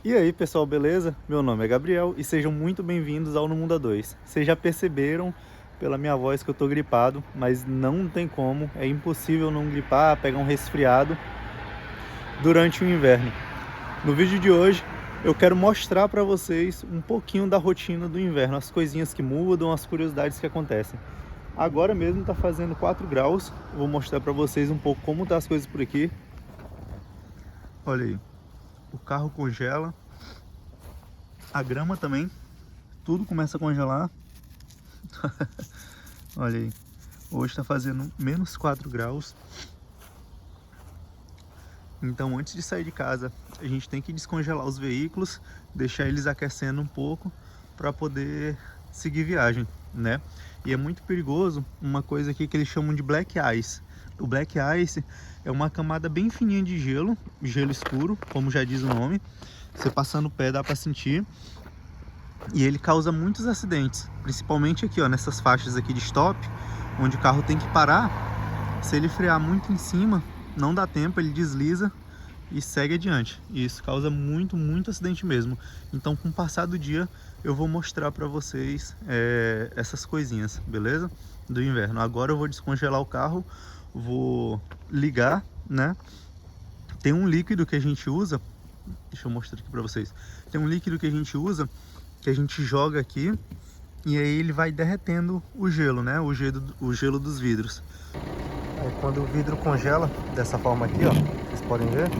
E aí pessoal, beleza? Meu nome é Gabriel e sejam muito bem-vindos ao No Mundo A2. Vocês já perceberam pela minha voz que eu tô gripado, mas não tem como, é impossível não gripar, pegar um resfriado durante o inverno. No vídeo de hoje eu quero mostrar para vocês um pouquinho da rotina do inverno, as coisinhas que mudam, as curiosidades que acontecem. Agora mesmo tá fazendo 4 graus, eu vou mostrar para vocês um pouco como tá as coisas por aqui. Olha aí, o carro congela. A grama também, tudo começa a congelar. Olha aí, hoje está fazendo menos 4 graus. Então antes de sair de casa, a gente tem que descongelar os veículos, deixar eles aquecendo um pouco para poder seguir viagem, né? E é muito perigoso uma coisa aqui que eles chamam de black ice. O black ice é uma camada bem fininha de gelo, gelo escuro, como já diz o nome. Você passando o pé dá para sentir. E ele causa muitos acidentes, principalmente aqui, ó, nessas faixas aqui de stop, onde o carro tem que parar. Se ele frear muito em cima, não dá tempo, ele desliza e segue adiante. E isso causa muito acidente mesmo. Então, com o passar do dia, eu vou mostrar para vocês essas coisinhas, beleza? Do inverno. Agora eu vou descongelar o carro, vou ligar, né? Tem um líquido que a gente usa, deixa eu mostrar aqui para vocês. Tem um líquido que a gente usa, que a gente joga aqui, e aí ele vai derretendo o gelo, né? O gelo dos vidros. Aí quando o vidro congela, dessa forma aqui, ó, vocês podem ver,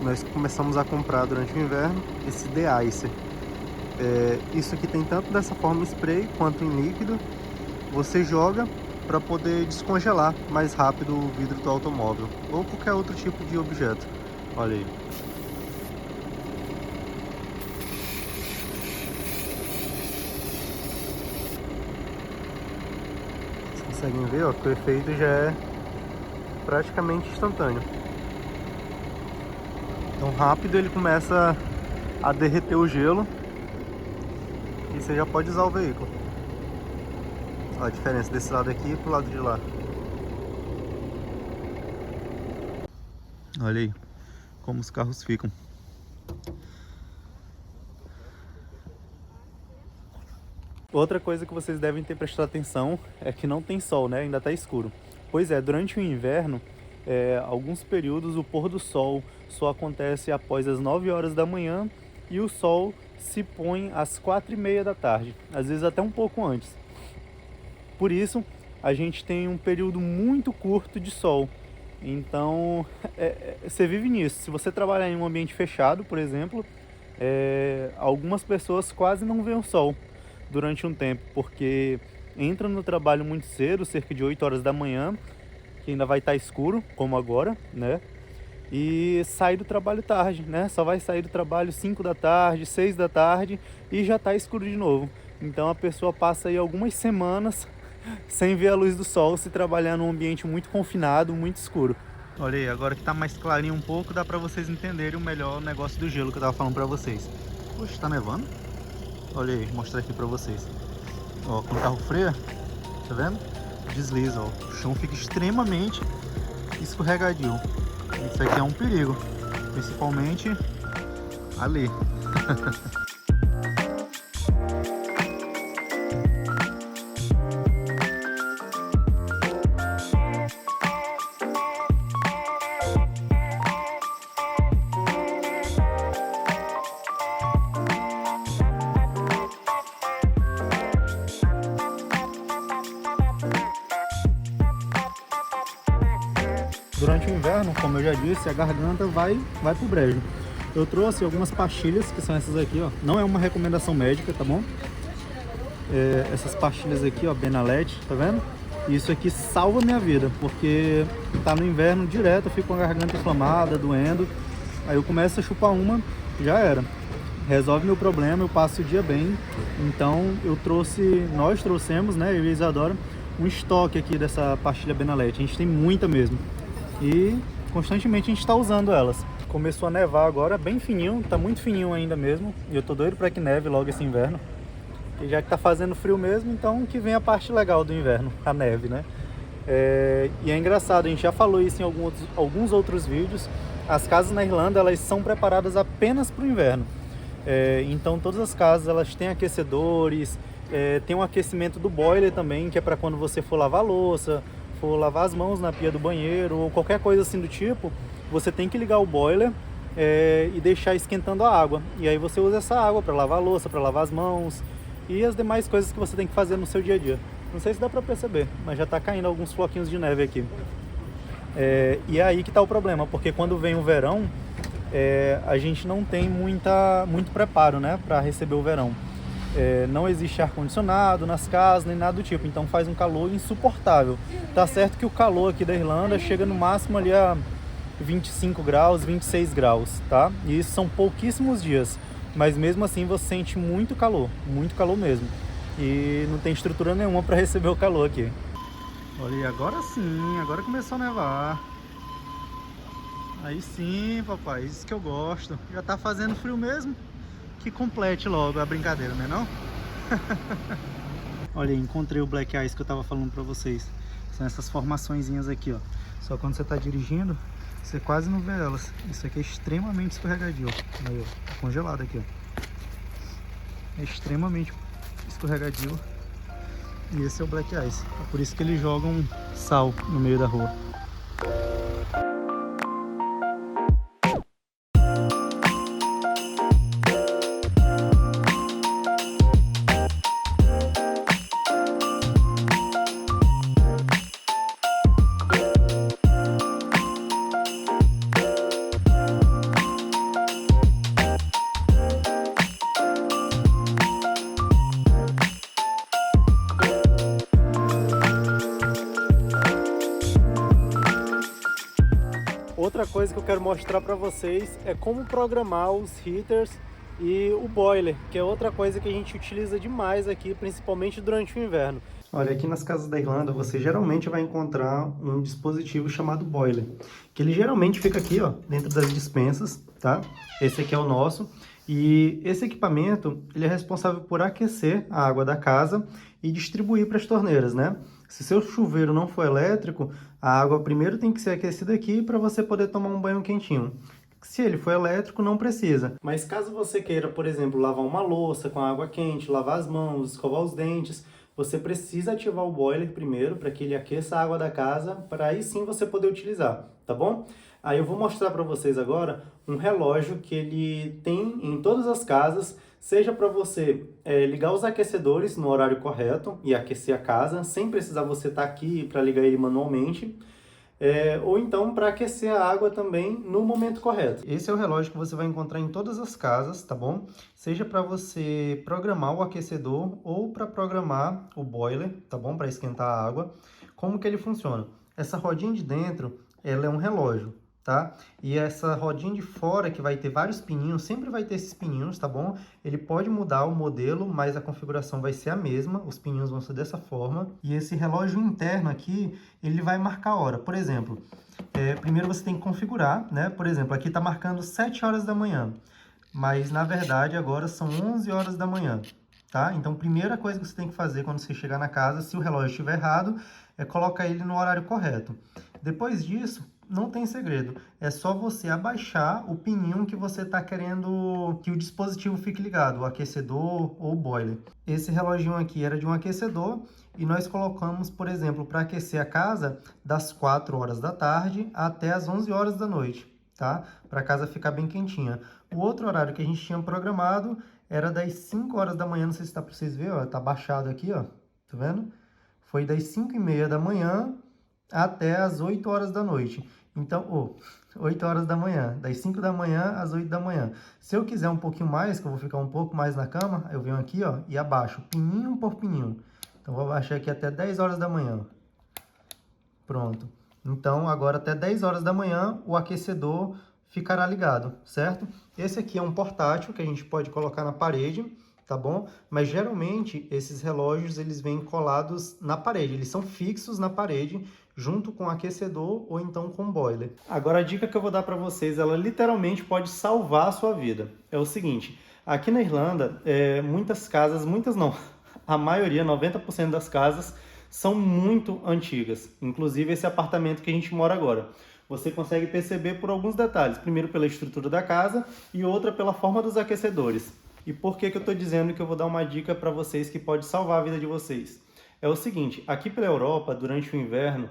nós começamos a comprar durante o inverno esse de-icer. Isso aqui tem tanto dessa forma spray quanto em líquido. Você joga para poder descongelar mais rápido o vidro do automóvel ou qualquer outro tipo de objeto. Olha aí. Conseguem ver, ó, que o efeito já é praticamente instantâneo. Então rápido ele começa a derreter o gelo e você já pode usar o veículo. Olha a diferença desse lado aqui pro lado de lá. Olha aí como os carros ficam. Outra coisa que vocês devem ter prestado atenção é que não tem sol, né? Ainda está escuro. Pois é, durante o inverno, alguns períodos o pôr do sol só acontece após as 9 horas da manhã e o sol se põe às 4h30 da tarde, às vezes até um pouco antes. Por isso, a gente tem um período muito curto de sol. Então, você vive nisso. Se você trabalhar em um ambiente fechado, por exemplo, algumas pessoas quase não veem o sol durante um tempo, porque entram no trabalho muito cedo, cerca de 8 horas da manhã, que ainda vai estar escuro, como agora, né? E sai do trabalho tarde, né? Só vai sair do trabalho 5 da tarde, 6 da tarde e já está escuro de novo. Então a pessoa passa aí algumas semanas sem ver a luz do sol, se trabalhar num ambiente muito confinado, muito escuro. Olha aí, agora que tá mais clarinho um pouco, dá pra vocês entenderem o melhor negócio do gelo que eu tava falando pra vocês. Poxa, tá nevando? Olha aí, vou mostrar aqui pra vocês. Ó, quando o carro freia, tá vendo? Desliza, ó. O chão fica extremamente escorregadio. Isso aqui é um perigo, principalmente ali. Durante o inverno, como eu já disse, a garganta vai pro brejo. Eu trouxe algumas pastilhas, que são essas aqui, ó. Não é uma recomendação médica, tá bom? Essas pastilhas aqui, ó, Benalete, tá vendo? Isso aqui salva minha vida, porque tá no inverno direto, eu fico com a garganta inflamada, doendo. Aí eu começo a chupar uma, já era. Resolve meu problema, eu passo o dia bem. Então nós trouxemos, né, eu e a Isadora, um estoque aqui dessa pastilha Benalete. A gente tem muita mesmo. E constantemente a gente está usando elas. Começou a nevar agora, bem fininho, tá muito fininho ainda mesmo. E eu tô doido para que neve logo esse inverno. E já que tá fazendo frio mesmo, então que vem a parte legal do inverno, a neve, né? E é engraçado, a gente já falou isso em alguns outros vídeos, as casas na Irlanda, elas são preparadas apenas para o inverno. Então todas as casas elas têm aquecedores, tem um aquecimento do boiler também, que é para quando você for lavar a louça, for lavar as mãos na pia do banheiro ou qualquer coisa assim do tipo, você tem que ligar o boiler e deixar esquentando a água. E aí você usa essa água para lavar a louça, para lavar as mãos e as demais coisas que você tem que fazer no seu dia a dia. Não sei se dá para perceber, mas já está caindo alguns floquinhos de neve aqui. E é aí que está o problema, porque quando vem o verão, a gente não tem muito preparo, né, para receber o verão. Não existe ar-condicionado nas casas, nem nada do tipo, então faz um calor insuportável. Tá certo que o calor aqui da Irlanda chega no máximo ali a 25 graus, 26 graus, tá? E isso são pouquíssimos dias, mas mesmo assim você sente muito calor mesmo. E não tem estrutura nenhuma para receber o calor aqui. Olha aí, agora sim, agora começou a nevar. Aí sim, papai, isso que eu gosto. Já tá fazendo frio mesmo? Que complete logo a brincadeira, né não? Olha aí, encontrei o Black Ice que eu tava falando pra vocês. São essas formaçõezinhas aqui, ó. Só quando você tá dirigindo, você quase não vê elas. Isso aqui é extremamente escorregadio, ó. Aí, ó, tá congelado aqui, ó. É extremamente escorregadio. E esse é o Black Ice. É por isso que eles jogam sal no meio da rua. Outra coisa que eu quero mostrar para vocês é como programar os heaters e o boiler, que é outra coisa que a gente utiliza demais aqui, principalmente durante o inverno. Olha, aqui nas casas da Irlanda você geralmente vai encontrar um dispositivo chamado boiler, que ele geralmente fica aqui, ó, dentro das dispensas, tá? Esse aqui é o nosso. E esse equipamento, ele é responsável por aquecer a água da casa e distribuir para as torneiras, né? Se seu chuveiro não for elétrico, a água primeiro tem que ser aquecida aqui para você poder tomar um banho quentinho. Se ele for elétrico, não precisa. Mas caso você queira, por exemplo, lavar uma louça com água quente, lavar as mãos, escovar os dentes, você precisa ativar o boiler primeiro para que ele aqueça a água da casa, para aí sim você poder utilizar, tá bom? Aí eu vou mostrar para vocês agora um relógio que ele tem em todas as casas, seja para você ligar os aquecedores no horário correto e aquecer a casa, sem precisar você estar aqui para ligar ele manualmente, ou então para aquecer a água também no momento correto. Esse é o relógio que você vai encontrar em todas as casas, tá bom? Seja para você programar o aquecedor ou para programar o boiler, tá bom? Para esquentar a água. Como que ele funciona? Essa rodinha de dentro, ela é um relógio, tá? E essa rodinha de fora, que vai ter vários pininhos, sempre vai ter esses pininhos, tá bom? Ele pode mudar o modelo, mas a configuração vai ser a mesma, os pininhos vão ser dessa forma. E esse relógio interno aqui, ele vai marcar a hora. Por exemplo, primeiro você tem que configurar, né? Por exemplo, aqui tá marcando 7 horas da manhã, mas na verdade agora são 11 horas da manhã, tá? Então, primeira coisa que você tem que fazer quando você chegar na casa, se o relógio estiver errado, é colocar ele no horário correto. Depois disso, não tem segredo, é só você abaixar o pininho que você está querendo que o dispositivo fique ligado, o aquecedor ou o boiler. Esse reloginho aqui era de um aquecedor e nós colocamos, por exemplo, para aquecer a casa das 4 horas da tarde até as 11 horas da noite, tá? Para a casa ficar bem quentinha. O outro horário que a gente tinha programado era das 5 horas da manhã, não sei se dá para vocês verem, ó, tá baixado aqui, ó, tá vendo? Foi das 5h30 da manhã até as 8 horas da noite. Então, 8 horas da manhã, das 5 da manhã às 8 da manhã. Se eu quiser um pouquinho mais, que eu vou ficar um pouco mais na cama, eu venho aqui, ó, e abaixo, pininho por pininho. Então, vou abaixar aqui até 10 horas da manhã. Pronto. Então, agora até 10 horas da manhã, o aquecedor ficará ligado, certo? Esse aqui é um portátil que a gente pode colocar na parede, tá bom? Mas geralmente esses relógios eles vêm colados na parede, eles são fixos na parede, junto com o aquecedor ou então com o boiler. Agora a dica que eu vou dar para vocês, ela literalmente pode salvar a sua vida. É o seguinte, aqui na Irlanda, muitas casas, muitas não, a maioria, 90% das casas, são muito antigas. Inclusive esse apartamento que a gente mora agora. Você consegue perceber por alguns detalhes. Primeiro pela estrutura da casa e outra pela forma dos aquecedores. E por que eu estou dizendo que eu vou dar uma dica para vocês que pode salvar a vida de vocês? É o seguinte, aqui pela Europa, durante o inverno,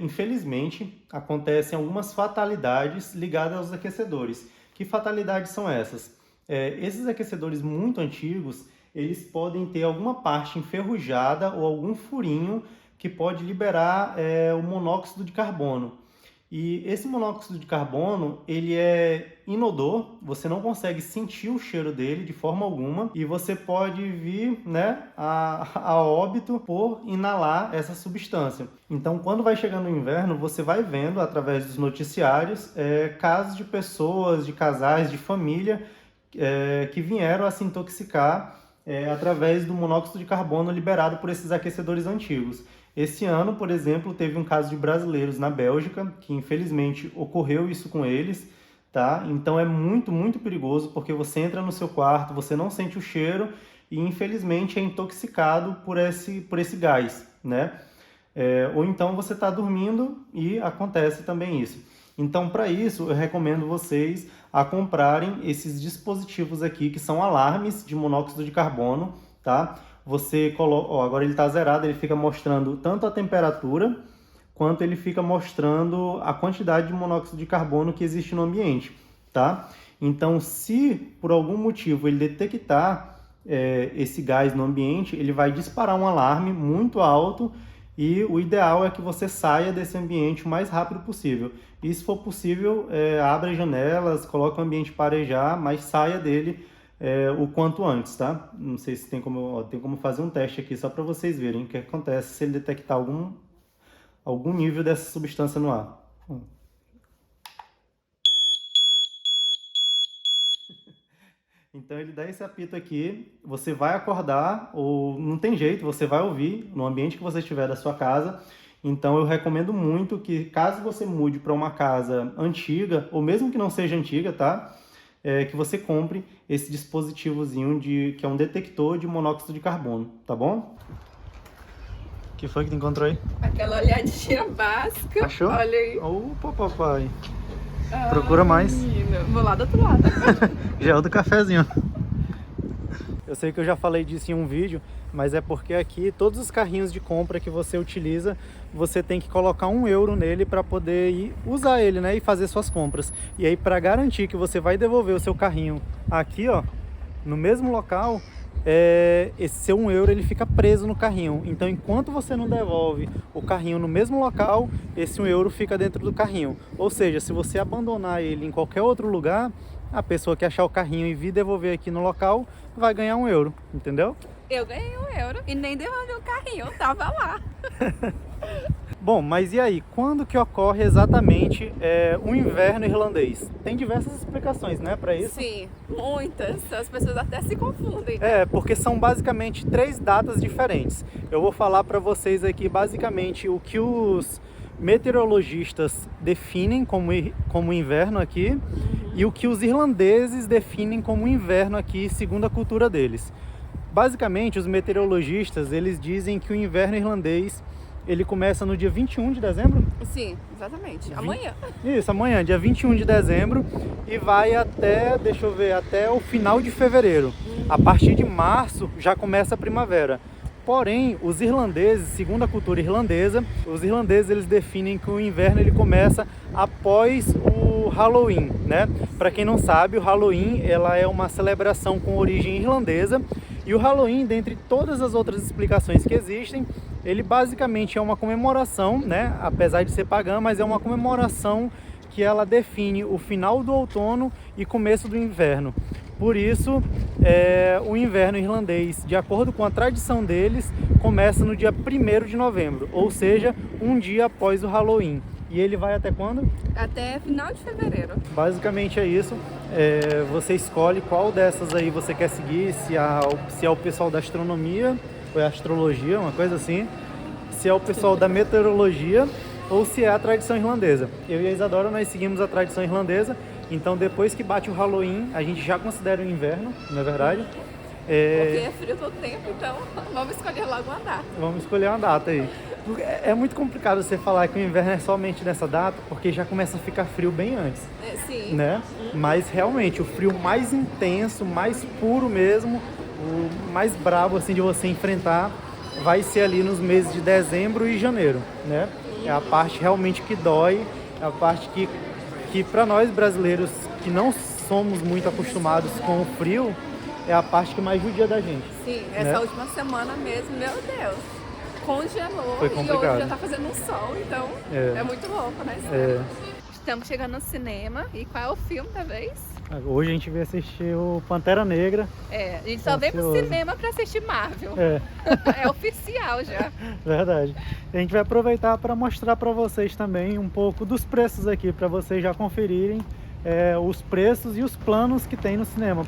infelizmente, acontecem algumas fatalidades ligadas aos aquecedores. Que fatalidades são essas? Esses aquecedores muito antigos, eles podem ter alguma parte enferrujada ou algum furinho que pode liberar o monóxido de carbono. E esse monóxido de carbono, ele é inodor, você não consegue sentir o cheiro dele de forma alguma e você pode vir, né, a óbito por inalar essa substância. Então, quando vai chegando o inverno, você vai vendo, através dos noticiários, casos de pessoas, de casais, de família que vieram a se intoxicar através do monóxido de carbono liberado por esses aquecedores antigos. Esse ano, por exemplo, teve um caso de brasileiros na Bélgica, que infelizmente ocorreu isso com eles, tá? Então é muito, muito perigoso, porque você entra no seu quarto, você não sente o cheiro e infelizmente é intoxicado por esse gás, né? Ou então você está dormindo e acontece também isso. Então, para isso, eu recomendo vocês a comprarem esses dispositivos aqui, que são alarmes de monóxido de carbono, tá? Você coloca, agora ele está zerado, ele fica mostrando tanto a temperatura, quanto ele fica mostrando a quantidade de monóxido de carbono que existe no ambiente, tá? Então, se por algum motivo ele detectar esse gás no ambiente, ele vai disparar um alarme muito alto e o ideal é que você saia desse ambiente o mais rápido possível. E se for possível, abra as janelas, coloque o ambiente para arejar, mas saia dele o quanto antes, tá? Não sei se tem como fazer um teste aqui só para vocês verem o que acontece se ele detectar algum nível dessa substância no ar. Então ele dá esse apito aqui, você vai acordar, ou não tem jeito, você vai ouvir no ambiente que você estiver da sua casa. Então eu recomendo muito que, caso você mude para uma casa antiga, ou mesmo que não seja antiga, tá? Que você compre esse dispositivozinho que é um detector de monóxido de carbono, tá bom? O que foi que tu encontrou aí? Aquela olhadinha básica. Achou? Olha aí. Opa, papai. Procura mais. Menina. Vou lá do outro lado. Já é o do cafezinho. Eu sei que eu já falei disso em um vídeo, mas é porque aqui todos os carrinhos de compra que você utiliza, você tem que colocar €1 nele para poder usar ele, né, e fazer suas compras. E aí, para garantir que você vai devolver o seu carrinho aqui, ó, no mesmo local, esse seu €1 ele fica preso no carrinho. Então, enquanto você não devolve o carrinho no mesmo local, esse €1 fica dentro do carrinho. Ou seja, se você abandonar ele em qualquer outro lugar, a pessoa que achar o carrinho e vir devolver aqui no local vai ganhar €1, entendeu? Eu ganhei €1 e nem devolvi o carrinho, eu tava lá. Bom, mas e aí? Quando que ocorre exatamente o inverno irlandês? Tem diversas explicações, né, para isso? Sim, muitas. As pessoas até se confundem. Porque são basicamente 3 datas diferentes. Eu vou falar para vocês aqui basicamente o que os meteorologistas definem como inverno aqui e o que os irlandeses definem como inverno aqui, segundo a cultura deles. Basicamente, os meteorologistas, eles dizem que o inverno irlandês, ele começa no dia 21 de dezembro? Sim, exatamente. Amanhã. Isso, amanhã, dia 21 de dezembro, e vai até, deixa eu ver, até o final de fevereiro. A partir de março já começa a primavera. Porém, os irlandeses, segundo a cultura irlandesa, os irlandeses eles definem que o inverno ele começa após o Halloween, né? Para quem não sabe, o Halloween ela é uma celebração com origem irlandesa, e o Halloween, dentre todas as outras explicações que existem, ele basicamente é uma comemoração, né? Apesar de ser pagã, mas é uma comemoração que ela define o final do outono e começo do inverno. Por isso, o inverno irlandês, de acordo com a tradição deles, começa no dia 1º de novembro, ou seja, um dia após o Halloween. E ele vai até quando? Até final de fevereiro. Basicamente é isso. Você escolhe qual dessas aí você quer seguir, se é o pessoal da astronomia, ou é astrologia, uma coisa assim, se é o pessoal da meteorologia, ou se é a tradição irlandesa. Eu e a Isadora, nós seguimos a tradição irlandesa, então depois que bate o Halloween, a gente já considera o inverno, não é verdade? Porque é frio todo tempo, então vamos escolher logo uma data. Vamos escolher uma data aí. É muito complicado você falar que o inverno é somente nessa data, porque já começa a ficar frio bem antes, Sim. né? Mas realmente, o frio mais intenso, mais puro mesmo, o mais brabo assim de você enfrentar, vai ser ali nos meses de dezembro e janeiro, né? É a parte realmente que dói, é a parte que para nós brasileiros que não somos muito acostumados com o frio, é a parte que mais judia da gente. Sim, né? essa última semana mesmo, meu Deus, congelou Foi e complicado. hoje já tá fazendo um sol, então é muito louco, né? Estamos chegando no cinema e qual é o filme da vez? Hoje a gente veio assistir o Pantera Negra. A gente só veio pro cinema pra assistir Marvel. É oficial já. Verdade. A gente vai aproveitar para mostrar para vocês também um pouco dos preços aqui, para vocês já conferirem os preços e os planos que tem no cinema.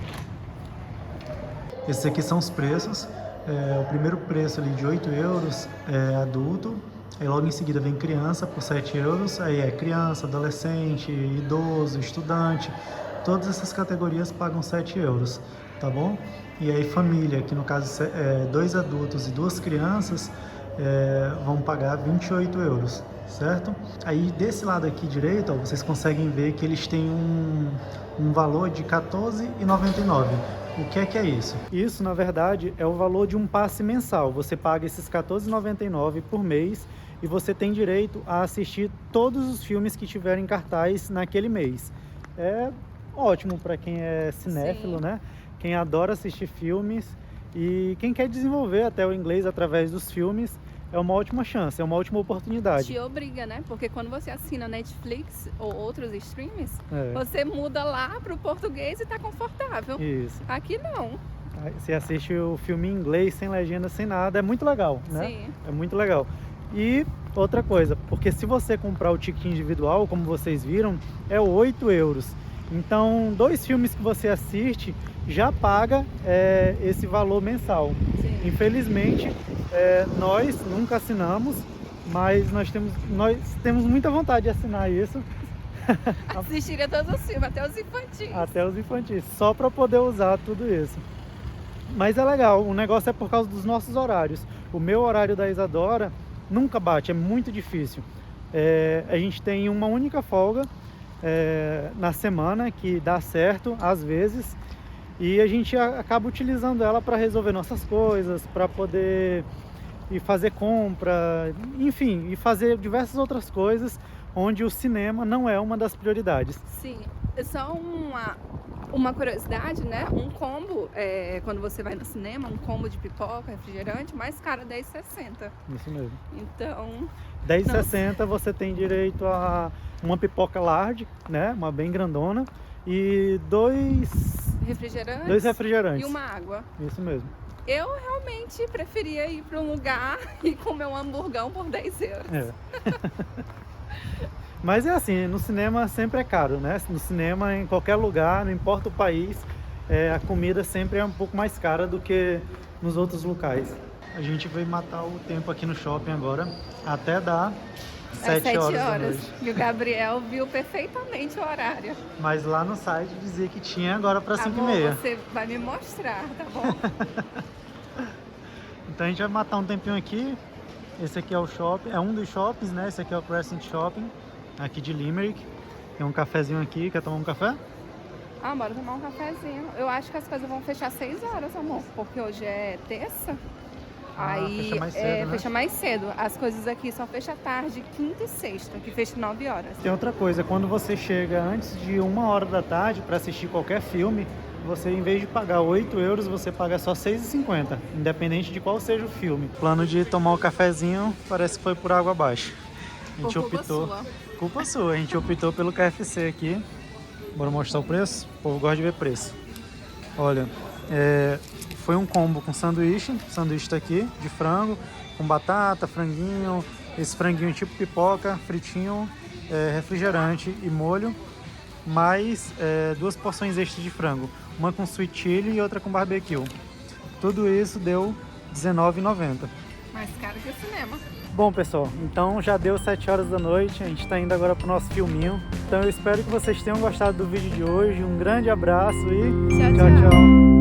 Esses aqui são os preços. O primeiro preço ali de 8 euros é adulto. Aí logo em seguida vem criança por 7 euros. Aí é criança, adolescente, idoso, estudante. Todas essas categorias pagam 7 euros, tá bom? E aí família, que no caso é 2 adultos e 2 crianças, vão pagar 28 euros, certo? Aí desse lado aqui direito, ó, vocês conseguem ver que eles têm um valor de 14,99. O que é isso? Isso, na verdade, é o valor de um passe mensal. Você paga esses 14,99 por mês e você tem direito a assistir todos os filmes que tiverem em cartaz naquele mês. É ótimo para quem é cinéfilo, né? Quem adora assistir filmes e quem quer desenvolver até o inglês através dos filmes, é uma ótima chance, é uma ótima oportunidade. Te obriga, né? Porque quando você assina Netflix ou outros streams, você muda lá pro português e tá confortável. Isso. Aqui não. Você assiste o filme em inglês, sem legenda, sem nada, é muito legal, né? Sim. É muito legal. E outra coisa, porque se você comprar o ticket individual, como vocês viram, é 8 euros. Então, 2 filmes que você assiste já paga esse valor mensal. Sim. Infelizmente, nós nunca assinamos, mas nós temos muita vontade de assinar isso. Assistiria todos os filmes, até os infantis. Até os infantis, só para poder usar tudo isso. Mas é legal, o negócio é por causa dos nossos horários. O meu horário da Isadora nunca bate, é muito difícil. A gente tem uma única folga na semana que dá certo às vezes, e a gente acaba utilizando ela para resolver nossas coisas, para poder ir fazer compra, enfim, e fazer diversas outras coisas onde o cinema não é uma das prioridades. Sim, só uma curiosidade, né? Um combo, quando você vai no cinema, um combo de pipoca, refrigerante, mais caro é R$10,60. Isso mesmo. Então... R$10,60 você tem direito a uma pipoca large, né? Uma bem grandona, e 2 refrigerantes. E uma água. Isso mesmo. Eu realmente preferia ir para um lugar e comer um hamburgão por 10 euros. Mas é assim, no cinema sempre é caro, né? No cinema, em qualquer lugar, não importa o país, a comida sempre é um pouco mais cara do que nos outros locais. A gente veio matar o tempo aqui no shopping agora, até dar 7 horas da noite. E o Gabriel viu perfeitamente o horário. Mas lá no site dizia que tinha agora para 5h30. Amor, você vai me mostrar, tá bom? Então a gente vai matar um tempinho aqui. Esse aqui é o shopping, é um dos shoppings, né? Esse aqui é o Crescent Shopping, aqui de Limerick. Tem um cafezinho aqui, quer tomar um café? Bora tomar um cafezinho. Eu acho que as coisas vão fechar 6 horas, amor, porque hoje é terça. Aí fecha mais cedo, né? Fecha mais cedo. As coisas aqui só fecham tarde, quinta e sexta, que fecha 9 horas. Tem outra coisa, quando você chega antes de 1h da tarde para assistir qualquer filme, você, em vez de pagar 8 euros, você paga só 6,50, independente de qual seja o filme. O plano de tomar o cafezinho parece que foi por água abaixo. A gente optou. Culpa sua, a gente optou pelo KFC aqui. Bora mostrar o preço? O povo gosta de ver preço. Olha, foi um combo com sanduíche tá aqui, de frango, com batata, franguinho, esse franguinho tipo pipoca, fritinho, refrigerante e molho, mais 2 porções extras de frango, uma com sweet chili e outra com barbecue. Tudo isso deu R$19,90. Mais caro que o cinema. Bom, pessoal, então já deu 7 horas da noite, a gente está indo agora pro nosso filminho. Então eu espero que vocês tenham gostado do vídeo de hoje. Um grande abraço e tchau, tchau.